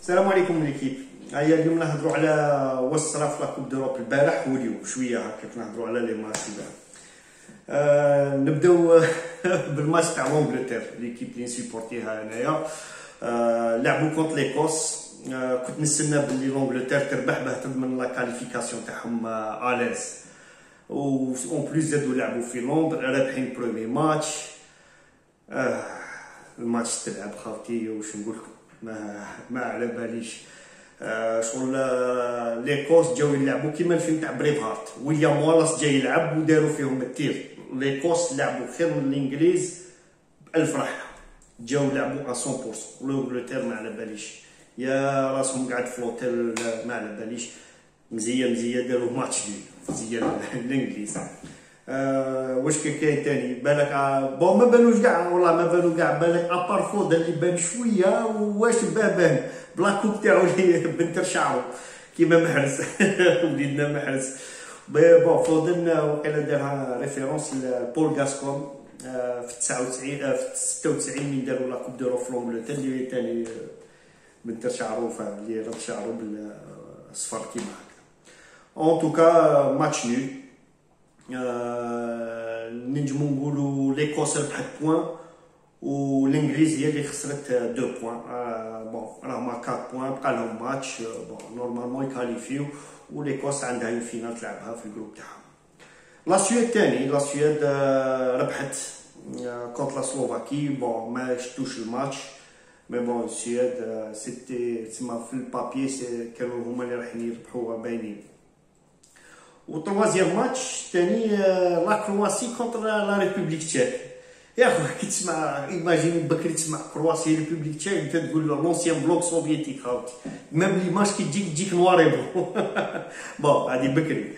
السلام عليكم ليكيب. هيا اليوم نهضروا على واش صرا في لاكوب دوروب البارح واليوم شويه هكاك نهضروا على لي ماتش نبداو بالماتش تاع لونجلتير ليكيب اللي نسيبورتيها انايا. لعبوا كونت ليكوس. كنت نستنى باللي لونجلتير تربح باه تضمن لا كاليفيكاسيون تاعهم اليز، و اون بليس زادوا لعبوا في لندن رابحين برومي ماتش. الماتش تلعب خاوتي واش نقول لكم ما على باليش. شغل ليكوس جاو يلعبوا كيما الفيلم تاع بريف هارت، ويليام والاس جاي يلعب وداروا فيهم التير. ليكوس لعبوا خير من الانجليز بألف رحله، جاو لعبوا 100%. ولونجلتير ما على باليش، يا راسهم قاعد في لوتيل ما على باليش. مزيان داروا ماتش مزيان الانجليز. واش كاين تاني بالك؟ بون ما بانوش كاع، والله ما بانوا كاع. بالك ابار فود اللي بان شويه، واش بان بلاكوب تاعو اللي بنتر شعرو كيما محرز وليدنا محرز. بون فودن وقيلا دارها ريفيرونس لبول غاسكون في 99 في 96 من داروا لاكوب دو في لونجلتير، اللي تاني بنتر شعرو فاهم اللي رد شعرو بالصفر كيما هكا. اون توكا ماتش نول. نجمو نقولوا ليكوس ربحت بوان والانجليز هي اللي خسرت 2 بوان. بون راهما 4 بوان، بقى لهم ماتش. بون نورمالمون يكاليفيو، وليكوس عندها اون فينال تلعبها في الجروب تاعها. لا سويد تاني، لا سويد ربحت كونت لا سلوفاكي. بون ما شفتوش الماتش، مي بون السويد سيتي تسمى في البابي كانوا هما اللي رايحين يربحوها باينين. و troisième ماتش تاني لا كرواسي كونتر لا ريبوبليك تشيك. يا اخو كي تسمع ايماجين بكري تسمع كرواسي ريبوبليك تشيك انت تقول لونسيان بلوك سوفيتيك خاوتي، ميم ليماج كي تجيك نواري بلو. بون هادي بكري.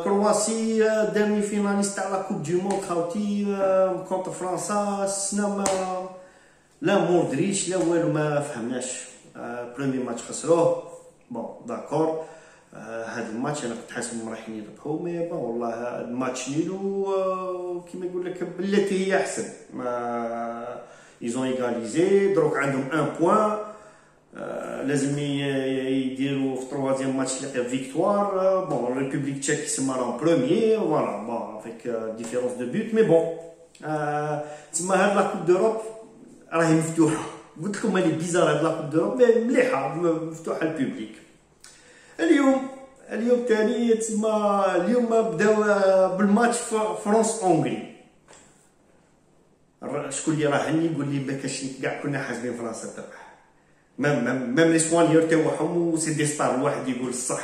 كرواسي ديرني فيناليست تاع لا كوب دو موند خاوتي كونتر فرنسا. السنه لا مودريتش لا والو ما فهمناش. برومي ماتش خسروه. بون داكور. هذا الماتش انا كنت حاسبهم رايحين يربحوا، مي بون والله الماتش نيل وكيما يقول لك بالتي هي احسن. ايزون ايغاليزي دروك عندهم 1 بوان. لازم يديروا في تروازيام ماتش اللي فيكتوار. بون ريبوبليك تشيك يسمى راهم بروميي فوالا بون افيك ديفيرونس دو بوت. مي بون تسمى هاد لاكوب دوروب راهي مفتوحه. قلت لكم مالي بيزار هاد لاكوب دوروب مليحه مفتوحه للبوبليك. اليوم تاني تسمى اليوم بداو بالماتش فرنسا اونغري. شكون اللي راهني يقول لي ما كاش كاع كنا حاسبين فرنسا تربح. ميم لي سوانيور تاعهم وسي دي ستار. الواحد يقول الصح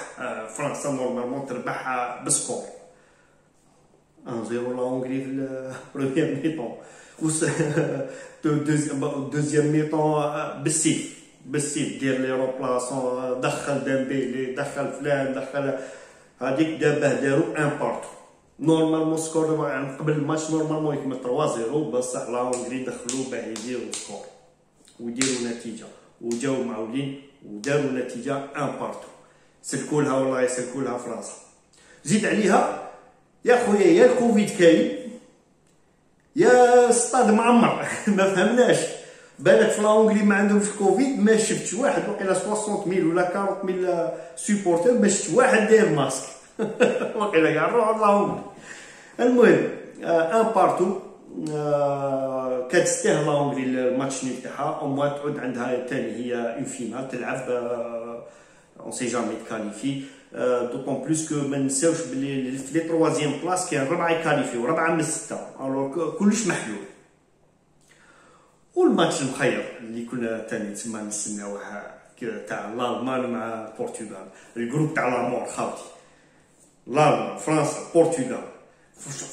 فرنسا نورمالمون تربح بسكور 1-0 لا اونغري في البروميير ميطون. دوزيام ميطون بالسيف دير لي روبلاسون، دخل ديمبيلي، دخل فلان، دخل هذيك. دابا داروا 1 بارتو. نورمالمون سكور قبل الماتش نورمالمون يكمل 3-0، بصح لا هونغري دخلوا باه يديروا سكور ويديروا نتيجه، وجاو معولين وداروا نتيجه 1 بارتو. سلكولها والله يسلكولها فرنسا. زيد عليها يا خويا، يا الكوفيد كاين يا ستاد معمر. ما فهمناش. بالك في لاونغري ما عندهمش كوفيد، ما شفتش واحد وقيلا 60,000 ولا 40,000 سيبورتر، ما شفتش واحد داير ماسك. وقيلا كاع نروحو لاونغري. المهم 1 بارتو. كتستاهل لاونغري الماتش نيل تاعها، او موان تعود عندها ثاني هي اون فينال تلعب اون سي جامي تكاليفي. دوطون بلوس كو ما نساوش بلي في لي تروازيام بلاص كاين 4 يكاليفيو، 4 من 6. الوغ كلش محلول. والماتش المخير اللي كنا تاني تما نستناوه تاع الالمان مع البرتغال، الجروب تاع لامور خاوتي. الالمان، فرنسا، البرتغال.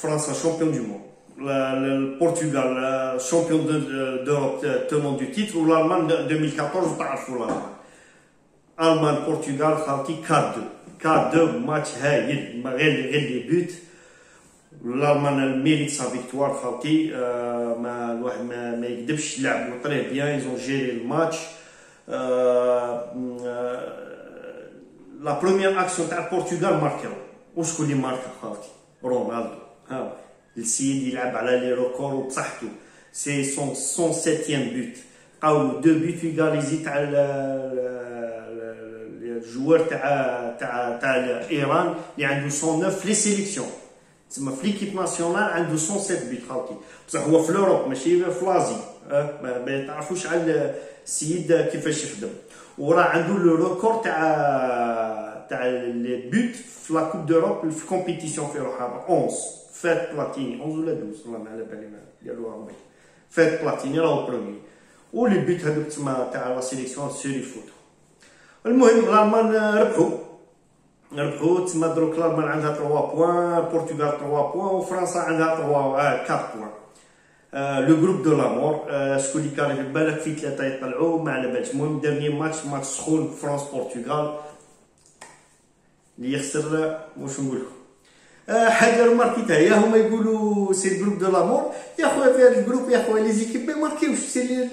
فرنسا شامبيون دو موند، البرتغال شامبيون دوروب تونون دو تيتر، والالمان 2014 تعرفوا الالمان. المان البرتغال خاوتي 4-2 ماتش هايل، غير لي بوت. الالمان ميريت سا فيكتوار خاوتي. ما الواحد ما يكذبش، لعبوا طري بيان، ايزون جيري الماتش. لا بروميير اكسيون تاع البرتغال ماركاو. وشكون اللي ماركا خاوتي؟ رونالدو. ها السيد يلعب على لي ريكور وبصحته. سي سون 107 بوت. لقاو دو بيت ايغاليزي تاع الجوار تاع ايران اللي عنده 109 في لي سيليكسيون، تسمى في ليكيب ناسيونال عنده 107 بيت خاوتي، بصح هو في لوروب ماشي في لازي. ما تعرفوش على السيد كيفاش يخدم. وراه عنده لو ريكورد تاع لي بوت في لا كوب دوروب في كومبيتيسيون في روحها 11 فات بلاتيني، 11 ولا 12 والله ما على بالي، ما ديالو ربي فات بلاتيني راهو برومي. ولي بوت هذوك تما تاع لا سيليكسيون سيري فوتو. المهم الالمان ربحوا تما دروك الالمان عندها 3 بوان، البرتغال 3 بوان، وفرنسا عندها 4 بوان. لو جروب دو لامور شكون اللي كان بالك في 3 يطلعوا ما على بالش. المهم ديرني ماتش سخون فرنسا برتغال اللي يخسر واش نقول لكم. حاجه ماركيتها هي هما يقولوا سي جروب دو لامور يا خويا. في هذا الجروب يا خويا لي زيكيب ما ماركيوش، سي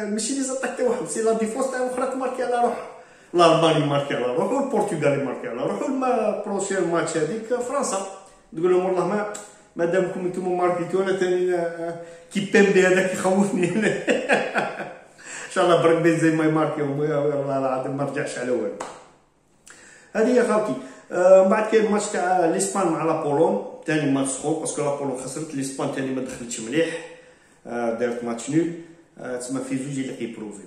ماشي لي زاتاك تاع واحد، سي لا ديفونس تاع اخرى تماركي على روحها. الالماني ماركي على روحو والبرتغالي ماركي على روحو. بروشير ماتش هذيك فرنسا تقول لهم والله ما دامكم انتم ماركيتو انا ثاني كي بيمبي هذاك يخوفني. ان شاء الله برك بنزيما ما يماركيهم والله العظيم ما رجعش على والو. هذه هي خاوتي. من بعد كاين الماتش تاع الاسبان مع لابولون، ثاني ماتش سخون باسكو لابولون خسرت، الاسبان ثاني ما دخلتش مليح، دارت ماتش نول، تسمى في زوج اللي كيبروفي.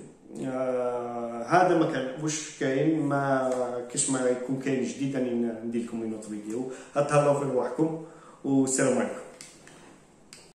هذا ما كان واش كاين، ما كاش ما يكون كاين جديد راني ندير لكم نوت فيديو. هتهلاو في رواحكم والسلام عليكم.